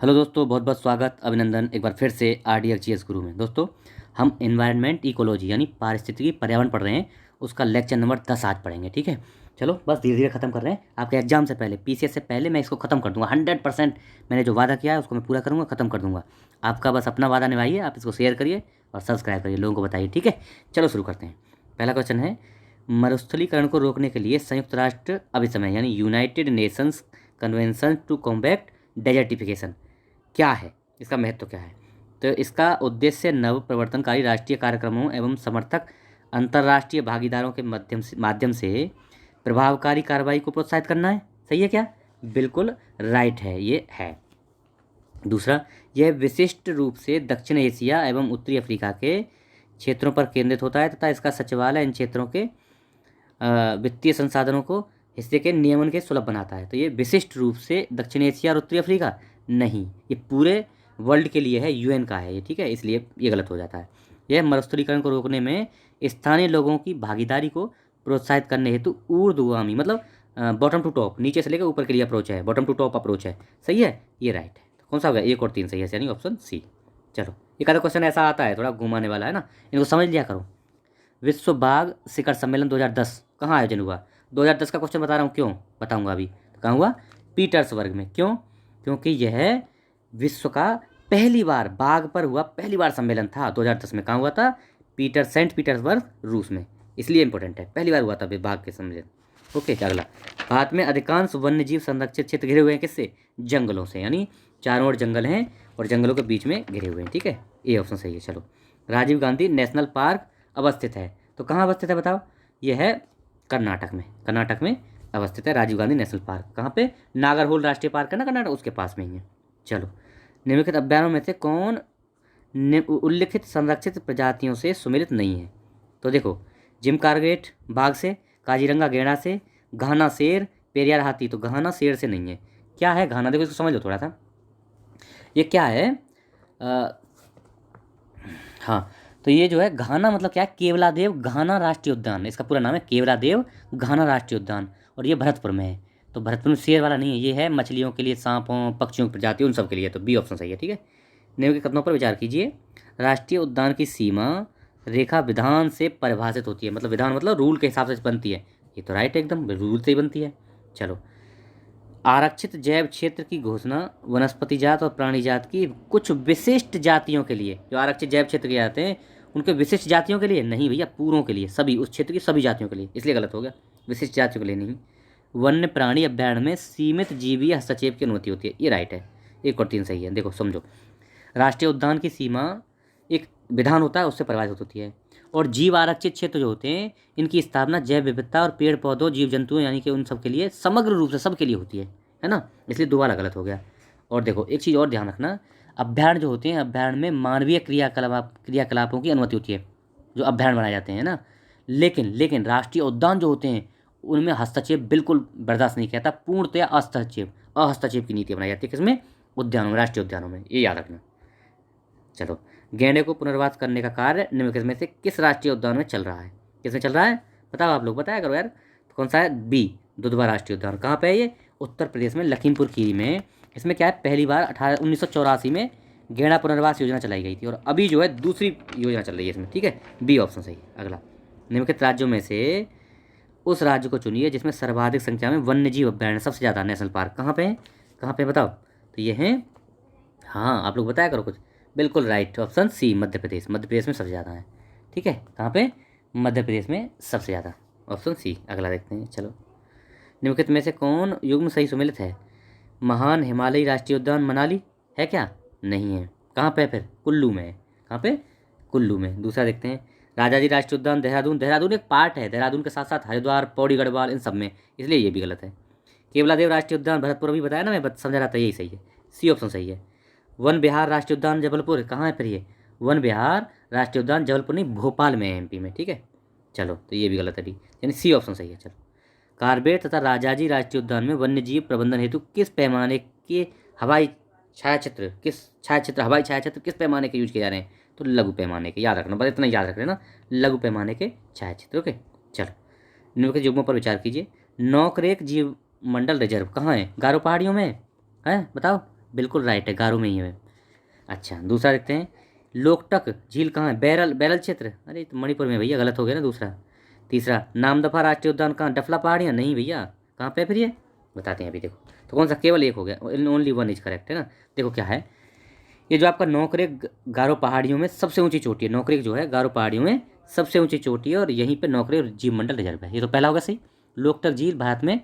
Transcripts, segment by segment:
Hello दोस्तों, बहुत बहुत स्वागत, अभिनंदन एक बार फिर से RDXGS गुरु में। दोस्तों, हम एनवायरनमेंट इकोलॉजी यानी पारिस्थितिकी पर्यावरण पढ़ रहे हैं। उसका लेक्चर नंबर 10 आज पढ़ेंगे। ठीक है, चलो बस धीरे धीरे खत्म कर रहे हैं। आपके एग्जाम से पहले, PCS से पहले मैं इसको खत्म कर दूंगा। 100% मैंने जो वादा किया है उसको मैं पूरा करूँगा, खत्म कर दूंगा। आपका बस अपना वादा निभाइए, आप इसको शेयर करिए और सब्सक्राइब करिए, लोगों को बताइए। ठीक है, चलो शुरू करते हैं। पहला क्वेश्चन है, मरुस्थलीकरण को रोकने के लिए संयुक्त राष्ट्र अभिसमय यानी United Nations convention to combat desertification क्या है, इसका महत्व क्या है? तो इसका उद्देश्य नव प्रवर्तनकारी राष्ट्रीय कार्यक्रमों एवं समर्थक अंतर्राष्ट्रीय भागीदारों के माध्यम से प्रभावकारी कार्रवाई को प्रोत्साहित करना है। सही है क्या? बिल्कुल राइट है, ये है। दूसरा, यह विशिष्ट रूप से दक्षिण एशिया एवं उत्तरी अफ्रीका के क्षेत्रों पर केंद्रित होता है तथा इसका सचिवालय इन क्षेत्रों के वित्तीय संसाधनों को हिस्से के नियमन के सुलभ बनाता है। तो ये विशिष्ट रूप से दक्षिण एशिया और उत्तरी अफ्रीका नहीं, ये पूरे वर्ल्ड के लिए है, UN का है ये। ठीक है, इसलिए ये गलत हो जाता है। यह मरुस्थलीकरण को रोकने में स्थानीय लोगों की भागीदारी को प्रोत्साहित करने हेतु ऊर्ध्वगामी मतलब बॉटम टू टॉप, नीचे से लेकर ऊपर के लिए अप्रोच है, बॉटम टू टॉप अप्रोच है। सही है, ये राइट है। तो कौन सा हो गया? 1 और 3 सही है, यानी ऑप्शन सी। चलो, एक आधा क्वेश्चन ऐसा आता है, थोड़ा घुमाने वाला है ना, इनको समझ लिया करो। विश्व बाघ शिखर सम्मेलन 2010 कहाँ आयोजन हुआ? 2010 का क्वेश्चन बता रहा हूँ, क्यों बताऊंगा अभी। कहाँ हुआ? पीटर्सबर्ग में। क्यों? क्योंकि यह विश्व का पहली बार बाघ पर हुआ पहली बार सम्मेलन था। 2010 में कहाँ हुआ था? सेंट पीटर्सबर्ग, रूस में, इसलिए इंपॉर्टेंट है, पहली बार हुआ था बाघ के सम्मेलन। ओके, अगला, भारत में अधिकांश वन्य जीव संरक्षित क्षेत्र घिरे हुए हैं किससे? जंगलों से, यानी चारों ओर जंगल हैं और जंगलों के बीच में घिरे हुए हैं। ठीक है, ये ऑप्शन सही है। चलो, राजीव गांधी नेशनल पार्क अवस्थित है, तो कहाँ अवस्थित है बताओ? यह है कर्नाटक में, कर्नाटक में अवस्थित है राजीव गांधी नेशनल पार्क। कहाँ पे? नागरहोल राष्ट्रीय पार्क है ना कर्नाटक, उसके पास में ही है। चलो, निम्नलिखित अभ्यारण्यों में से कौन उल्लिखित संरक्षित प्रजातियों से सुमेलित नहीं है? तो देखो, जिम कार्बेट बाघ से, काजीरंगा गैंडा से, घाना शेर, पेरियार हाथी। तो घाना शेर से नहीं है। क्या है घाना? देखो इसको समझ लो थोड़ा सा, ये क्या है? आ, हाँ, तो ये जो है घाना मतलब क्या है? केवलादेव घाना राष्ट्रीय उद्यान, इसका पूरा नाम है केवलादेव घाना राष्ट्रीय उद्यान, और ये भरतपुर में है। तो भरतपुर में शेर वाला नहीं है, ये है मछलियों के लिए, सांपों, पक्षियों की प्रजाति, उन सब के लिए। तो बी ऑप्शन सही है। ठीक है, निम्न के कथनों पर विचार कीजिए। राष्ट्रीय उद्यान की सीमा रेखा विधान से परिभाषित होती है, मतलब विधान मतलब रूल के हिसाब से बनती है। ये तो राइट है, एकदम रूल से ही बनती है। चलो, आरक्षित जैव क्षेत्र की घोषणा वनस्पति जात और प्राणी जात की कुछ विशिष्ट जातियों के लिए, जो आरक्षित जैव क्षेत्र के जाते हैं उनके विशिष्ट जातियों के लिए नहीं भैया, पूरों के लिए, सभी उस क्षेत्र की सभी जातियों के लिए, इसलिए गलत हो गया, विशिष्ट जातियों के लिए नहीं। वन्य प्राणी अभ्यारण्य में सीमित जीवीय हस्तक्षेप की अनुमति होती है, ये राइट है। 1 और 3 सही है। देखो समझो, राष्ट्रीय उद्यान की सीमा एक विधान होता है, उससे प्रभावित होती है, और जीव आरक्षित क्षेत्र जो होते हैं इनकी स्थापना जैव विविधता और पेड़ पौधों, जीव जंतुओं यानी कि उन सब के लिए समग्र रूप से सबके लिए होती है ना, इसलिए दोबारा गलत हो गया। और देखो एक चीज़ और ध्यान रखना, अभ्यारण्य जो होते हैं, अभ्यारण्य में मानवीय क्रियाकलापों की अनुमति होती है, जो अभ्यारण्य बनाए जाते हैं ना। लेकिन लेकिन राष्ट्रीय उद्यान जो होते हैं उनमें हस्तक्षेप बिल्कुल बर्दाश्त नहीं किया था, पूर्णतया अहस्तक्षेप की नीति बनाई जाती है किसमें? उद्यानों में, राष्ट्रीय उद्यानों में, ये याद रखना। चलो, गैंडे को पुनर्वास करने का कार्य निम्नलिखित में से किस राष्ट्रीय उद्यान में चल रहा है? किसमें चल रहा है बताओ, आप लोग बताया करो यार। तो कौन सा है? बी, दुधवा राष्ट्रीय उद्यान। कहाँ पे है ये? उत्तर प्रदेश में, लखीमपुर खीरी में। इसमें क्या है, पहली बार 1984 में गैंडा पुनर्वास योजना चलाई गई थी, और अभी जो है दूसरी योजना चल रही है इसमें। ठीक है, बी ऑप्शन सही। अगला, निम्नलिखित राज्यों में से उस राज्य को चुनिए जिसमें सर्वाधिक संख्या में वन्यजीव अभ्यारण्य, सबसे ज़्यादा नेशनल पार्क कहाँ पे है? कहाँ पे बताओ? तो ये हैं, हाँ आप लोग बताया करो कुछ। बिल्कुल right, option C, Madhya Pradesh. Madhya Pradesh में सबसे ज़्यादा है। ठीक है, कहाँ पे? मध्य प्रदेश में सबसे ज़्यादा, ऑप्शन सी। अगला देखते हैं। चलो, निम्नलिखित में से कौन युग्म सही सुमेलित है? महान हिमालयी राष्ट्रीय उद्यान मनाली है क्या? नहीं है। कहाँ पे है फिर? कुल्लू में है। कहाँ पे? कुल्लू में। दूसरा देखते हैं, राजाजी राष्ट्रीय उद्यान देहरादून। देहरादून एक पार्ट है, देहरादून के साथ साथ हरिद्वार, पौड़ी गढ़वाल, इन सब में, इसलिए ये भी गलत है। केवलादेव राष्ट्रीय उद्यान भरतपुर, अभी बताया ना मैं, समझा रहा था, यही सही है, सी ऑप्शन सही है। वन विहार राष्ट्रीय उद्यान जबलपुर, कहाँ है फिर ये? वन विहार राष्ट्रीय उद्यान जबलपुर नहीं, भोपाल में है, MP में। ठीक है, चलो तो ये भी गलत है, यानी सी ऑप्शन सही है। चलो, कार्बेट तथा राजाजी राष्ट्रीय उद्यान में वन्यजीव प्रबंधन हेतु किस पैमाने के हवाई हवाई छायाचित्र किस पैमाने के यूज किए जा रहे हैं? तो लघु पैमाने के, याद रखना, बस इतना याद रख लेना, लघु पैमाने के छायाचित्र। ओके, चलो, निम्नलिखित युग्मों पर विचार कीजिए। नौकरेक जीव मंडल रिजर्व कहाँ है? गारो पहाड़ियों में है, बताओ। बिल्कुल राइट है, गारो में ही है। अच्छा, दूसरा देखते हैं। लोकटक झील कहाँ है? बैरल बैरल क्षेत्र, अरे ये तो मणिपुर में भैया, गलत हो गया ना दूसरा। तीसरा, नामदफा राष्ट्रीय उद्यान कहाँ? डफला पहाड़ियाँ? नहीं भैया, कहाँ पे है फिर ये? बताते हैं अभी, देखो। तो कौन सा? केवल एक हो गया, ओनली वन इज करेक्ट, है ना। देखो क्या है, ये जो आपका नोकरेक गारो पहाड़ियों में सबसे ऊंची चोटी है। नोकरेक जो है गारो पहाड़ियों में सबसे ऊंची चोटी है, और यहीं पे नोकरेक जीव मंडल रिजर्व है। ये तो पहला होगा सही। लोकटक झील भारत में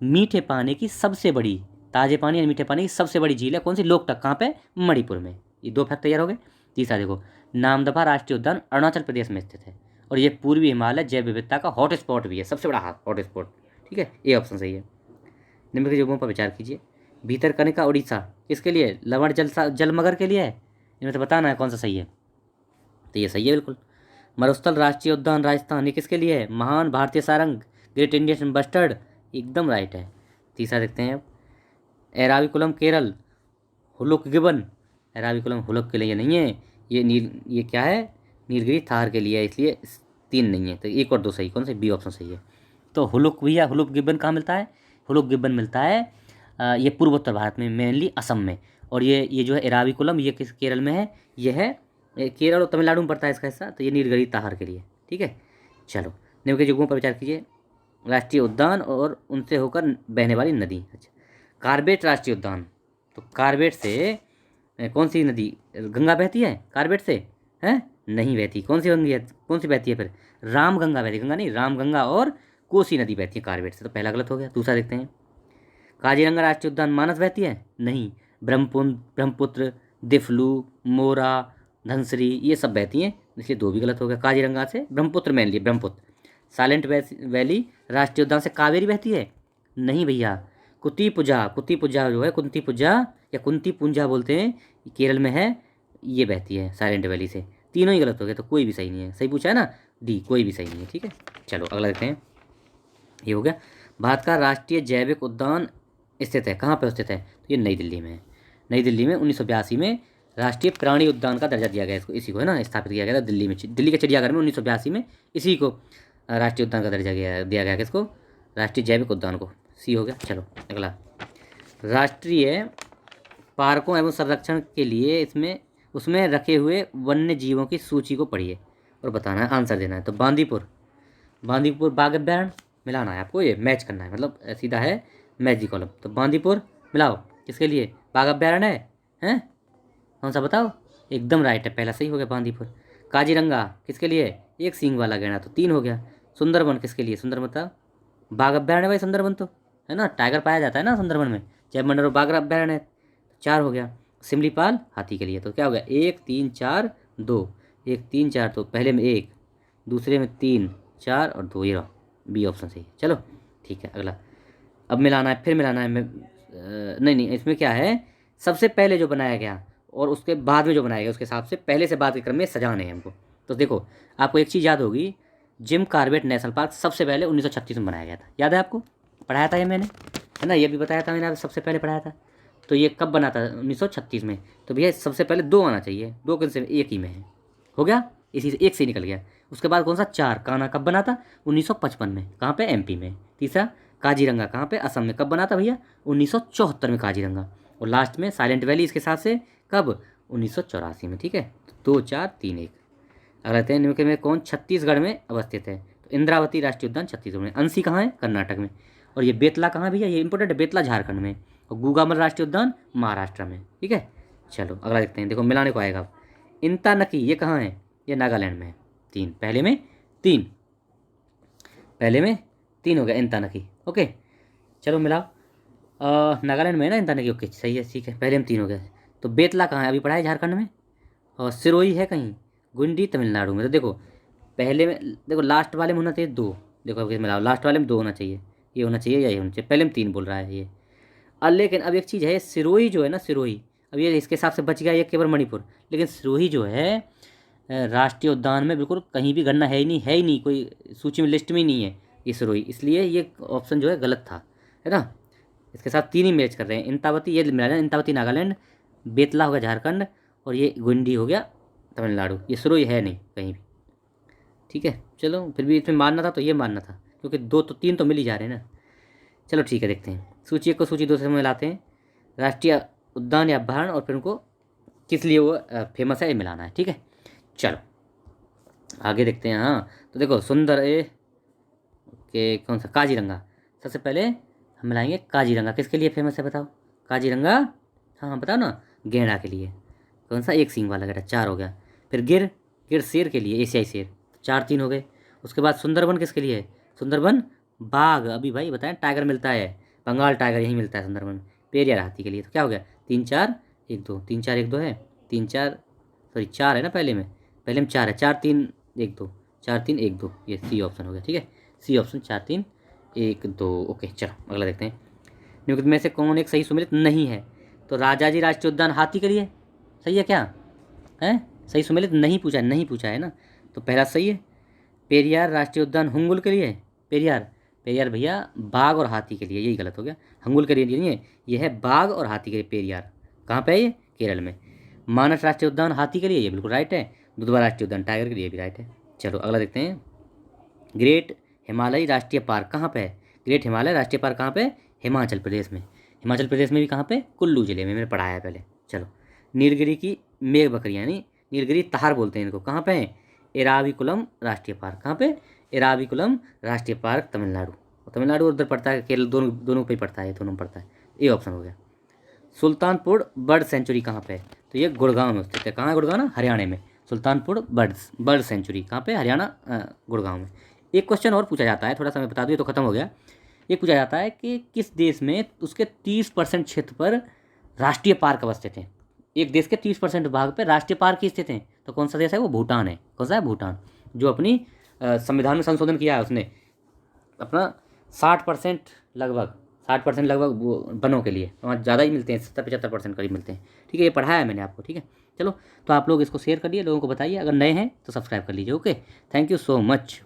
मीठे पानी की सबसे बड़ी, ताजे पानी या मीठे पानी की सबसे बड़ी झील है। कौन सी? लोकटक। कहाँ पे? मणिपुर में। ये दो फैक्ट तैयार हो गए। तीसरा देखो, नामदफा राष्ट्रीय उद्यान अरुणाचल प्रदेश में स्थित है, और ये पूर्वी हिमालय जैव विविधता का हॉट स्पॉट भी है, सबसे बड़ा हॉट स्पॉट। ठीक है, ये ऑप्शन सही है। निम्नलिखित युगों पर विचार कीजिए। भीतरकनिका उड़ीसा किसके लिए? लवण जलमगर के लिए है। इनमें से बताना है कौन सा सही है। तो ये सही है बिल्कुल। मरुस्थल राष्ट्रीय उद्यान राजस्थान, ये किसके लिए है? महान भारतीय सारंग, ग्रेट इंडियन बस्टर्ड, एकदम राइट है। तीसरा देखते हैं अब। एराविकुलम केरल, हुलुक गिबन। एराविकुलम हुलुक के लिए नहीं है, ये क्या है? नीलगिरी थार के लिए है, इसलिए तीन नहीं है। तो एक और दो सही, कौन से? बी ऑप्शन सही है। तो हुलुक भैया, हुलुक गिब्बन कहाँ मिलता है? हुलुक गिब्बन मिलता है ये पूर्वोत्तर भारत में, मेनली असम में। और ये जो है एराविकुलम, ये किस केरल में है? ये है केरल और तमिलनाडु में पड़ता है इसका हिस्सा। तो ये नीलगिरी ताहार के लिए। ठीक है, चलो। निम्न के युगों पर विचार कीजिए। राष्ट्रीय उद्यान और उनसे होकर बहने वाली नदी। अच्छा, कार्बेट राष्ट्रीय उद्यान, तो कार्बेट से कौन सी नदी? गंगा बहती है कार्बेट से? हैं? नहीं बहती। कौन सी गंगी है? कौन सी बहती है फिर? राम गंगा बहती है। गंगा नहीं, राम गंगा और कोसी नदी बहती है कार्बेट से। तो पहला गलत हो गया। दूसरा देखते हैं। काजीरंगा राष्ट्रीय उद्यान मानस बहती है? नहीं। ब्रह्मपुत्र, दिफलू, मोरा, धनसरी, ये सब बहती हैं, इसलिए दो भी गलत हो गया। काजीरंगा से Brahmaputra mainly, Brahmaputra. Silent valley राष्ट्रीय उद्यान से कावेरी बहती है? नहीं भैया। कुती पुजा जो है, कुंती पुजा या कुंती पुंजा बोलते हैं, केरल में है, ये बहती है साइलेंट वैली से। तीनों ही गलत हो गए, तो कोई भी सही नहीं है। सही पूछा है ना, डी, कोई भी सही नहीं है। ठीक है, चलो अगला देखते हैं। ये हो गया। भारत का राष्ट्रीय जैविक उद्यान स्थित है, कहाँ पर स्थित है? तो ये नई दिल्ली में है। नई दिल्ली में 1982 में राष्ट्रीय प्राणी उद्यान का दर्जा दिया गया इसको, इसी को, है ना, स्थापित किया गया था दिल्ली में। दिल्ली के चिड़ियाघर में 1982 में इसी को राष्ट्रीय उद्यान का दर्जा दिया गया। किसको? राष्ट्रीय जैविक उद्यान को। सी हो गया। चलो अगला। राष्ट्रीय पार्कों एवं संरक्षण के लिए इसमें उसमें रखे हुए वन्य जीवों की सूची को पढ़िए और बताना है, आंसर देना है। तो बांदीपुर बाघ अभ्यारण्य मिलाना है आपको, ये मैच करना है, मतलब सीधा है मैच दी कॉलम। तो बांदीपुर मिलाओ, किसके लिए? बाघ अभ्यारण्य है, हैं? कौन सा बताओ? एकदम राइट है, पहला सही हो गया बांदीपुर। काजीरंगा किसके लिए? एक सींग वाला गैंडा, तो तीन हो गया। सुंदरबन किसके लिए? सुंदरबन बताओ। बाघ अभ्यारण्य भाई, सुंदरबन तो है ना, टाइगर पाया जाता है ना सुंदरबन में, जैव मंडल और बाघ अभ्यारण्य। चार हो गया। सिमलीपाल हाथी के लिए, तो क्या हो गया? एक तीन चार दो, एक तीन चार, तो पहले में एक, दूसरे में तीन, चार और दो, ये रहो, बी ऑप्शन सही है। चलो ठीक है, अगला। अब मिलाना है, फिर मिलाना है। नहीं नहीं, इसमें क्या है, सबसे पहले जो बनाया गया और उसके बाद में जो बनाया गया, उसके हिसाब से पहले से बाद के क्रम में सजाने हैं हमको। तो देखो, आपको एक चीज़ याद होगी, जिम कॉर्बेट नेशनल पार्क सबसे पहले 1936 में बनाया गया था। याद है आपको? पढ़ाया था ये मैंने, है ना, ये भी बताया था मैंने, आपको सबसे पहले पढ़ाया था। तो ये कब बना था? 1936 में। तो भैया सबसे पहले दो आना चाहिए, दो किन से? एक ही में है, हो गया, इसी से एक से निकल गया। उसके बाद कौन सा? चार। कान्हा कब बना था? 1955 में। कहाँ पे? एमपी में। तीसरा काजीरंगा कहाँ पे? असम में। कब बना था भैया? 1974 में काजीरंगा। और लास्ट में साइलेंट वैली इसके साथ से कब? 1984 में। ठीक है, तो 2 4 3 1। अगला कहते हैं, निम्नलिखित में कौन छत्तीसगढ़ में अवस्थित है? तो इंद्रावती राष्ट्रीय उद्यान छत्तीसगढ़ में। अंसी कहाँ है? कर्नाटक में। और ये बेतला कहाँ भैया? ये इंपॉर्टेंट है, बेतला झारखंड में। और गूगामल राष्ट्रीय उद्यान महाराष्ट्र में। ठीक है, चलो अगला देखते हैं। देखो मिलाने को आएगा अब। इंतानकी ये कहाँ है? ये नागालैंड में है। तीन, पहले में तीन, पहले में तीन हो गया इंतानकी। ओके, चलो मिलाओ। नागालैंड में है ना इंतानकी? ओके सही है, ठीक है, पहले में तीन हो गया। तो बेतला कहाँ है? अभी पढ़ा है झारखंड में। और सिरोही है कहीं? गुंडी तमिलनाडु में। तो देखो पहले में, देखो लास्ट वाले में होना चाहिए दो, देखो अब मिलाओ, लास्ट वाले में दो होना चाहिए, ये होना चाहिए या ये होना चाहिए, पहले में तीन बोल रहा है ये। लेकिन अब एक चीज़ है, सिरोही जो है ना, सिरोही, अब ये इसके हिसाब से बच गया ये केवल मणिपुर, लेकिन सिरोही जो है राष्ट्रीय उद्यान में बिल्कुल कहीं भी गणना है ही नहीं, है ही नहीं, कोई सूची में लिस्ट में ही नहीं है ये सिरोही, इसलिए ये ऑप्शन जो है गलत था, है ना। इसके साथ तीन ही मैच कर रहे हैं। इंतावती ये मिला है, इंतावती नागालैंड, बेतला हो गया झारखंड, और ये गुंडी हो गया तमिलनाडु, ये सिरोही है नहीं कहीं भी। ठीक है, चलो फिर भी इसमें मानना था तो ये मानना था, क्योंकि दो तो तीन तो मिल ही जा रहे हैं ना। चलो ठीक है, देखते हैं सूची एक को सूची दो से मिलाते हैं। राष्ट्रीय उद्यान या अभ्यारण्य और फिर उनको किस लिए वो फेमस है ये मिलाना है। ठीक है, चलो आगे देखते हैं। हाँ तो देखो सुंदर के कौन सा, काजीरंगा। सबसे पहले हम मिलाएंगे काजीरंगा, किसके लिए फेमस है बताओ? काजीरंगा, हाँ हाँ बताओ ना। गेंडा के लिए। कौन सा? एक सींग वाला गेंडा, 4 हो गया। फिर गिर, गिर शेर के लिए, एशियाई शेर, 4 3 हो गए। उसके बाद सुंदरबन किसके लिए है? सुंदरबन बाघ, अभी भाई बताएं टाइगर मिलता है, बंगाल टाइगर यहीं मिलता है सुंदरबन। पेरियार हाथी के लिए। तो क्या हो गया? 3 4 1 2, 3 4 1 2 है, 3 4 सॉरी 4 है ना पहले में 4 है, 4 3 1 2, 4 3 1 2, ये सी ऑप्शन हो गया। ठीक है, सी ऑप्शन 4 3 1 2। ओके चलो अगला देखते हैं। निम्नलिखित में से कौन एक सही सुमेलित नहीं है? तो राजाजी राष्ट्रीय उद्यान हाथी के लिए सही है क्या? है सही सुमेलित नहीं पूछा है, नहीं पूछा है ना, तो पहला सही है। पेरियार राष्ट्रीय उद्यान हुंगुल के लिए, पेरियार, पेरियार भैया बाघ और हाथी के लिए, यही गलत हो गया। हुंगुल के लिए नहीं है, ये है बाघ और हाथी के लिए पेरियार। कहाँ पे है ये? केरल में। मानस राष्ट्रीय उद्यान हाथी के लिए, ये बिल्कुल राइट है। दुधवा राष्ट्रीय उद्यान टाइगर के लिए भी राइट है। चलो अगला देखते हैं। ग्रेट हिमालय राष्ट्रीय पार्क कहाँ पे है? ग्रेट हिमालय राष्ट्रीय पार्क कहाँ पे? हिमाचल प्रदेश में। हिमाचल प्रदेश में भी कहाँ पे? कुल्लू जिले में, मैंने पढ़ाया है पहले। चलो नीलगिरी की मेघ बकरियाँ यानी नीलगिरी ताहार बोलते हैं इनको, कहाँ पे है? एराविकुलम राष्ट्रीय पार्क। कहाँ पे? एराविकुलम राष्ट्रीय पार्क तमिलनाडु। तमिलनाडु उधर पड़ता है, केरल, दोनों दोनों पे ही पड़ता है, दोनों में पड़ता है। ये ऑप्शन हो गया। सुल्तानपुर बर्ड सेंचुरी कहाँ पे है? तो ये गुड़गांव में स्थित है। कहाँ है गुड़गांव ना? हरियाणा में। सुल्तानपुर बर्ड सेंचुरी कहाँ पे? हरियाणा, गुड़गांव में। एक क्वेश्चन और पूछा जाता है, थोड़ा सा मैं बता दूँ तो खत्म हो गया। ये पूछा जाता है कि किस देश में उसके 30% क्षेत्र पर राष्ट्रीय पार्क अवस्थित हैं? एक देश के 30% भाग पर राष्ट्रीय पार्क ही स्थित हैं, तो कौन सा देश है? वो भूटान है। कौन सा है? भूटान, जो अपनी संविधान में संशोधन किया है उसने अपना 60% लगभग, 60% लगभग वो वनों के लिए, वहाँ ज़्यादा ही मिलते हैं, 70 75% करीब मिलते हैं। ठीक है, ये पढ़ाया है मैंने आपको। ठीक है, चलो तो आप लोग इसको शेयर करिए, लोगों को बताइए, अगर नए हैं तो सब्सक्राइब कर लीजिए। Okay, thank you so much.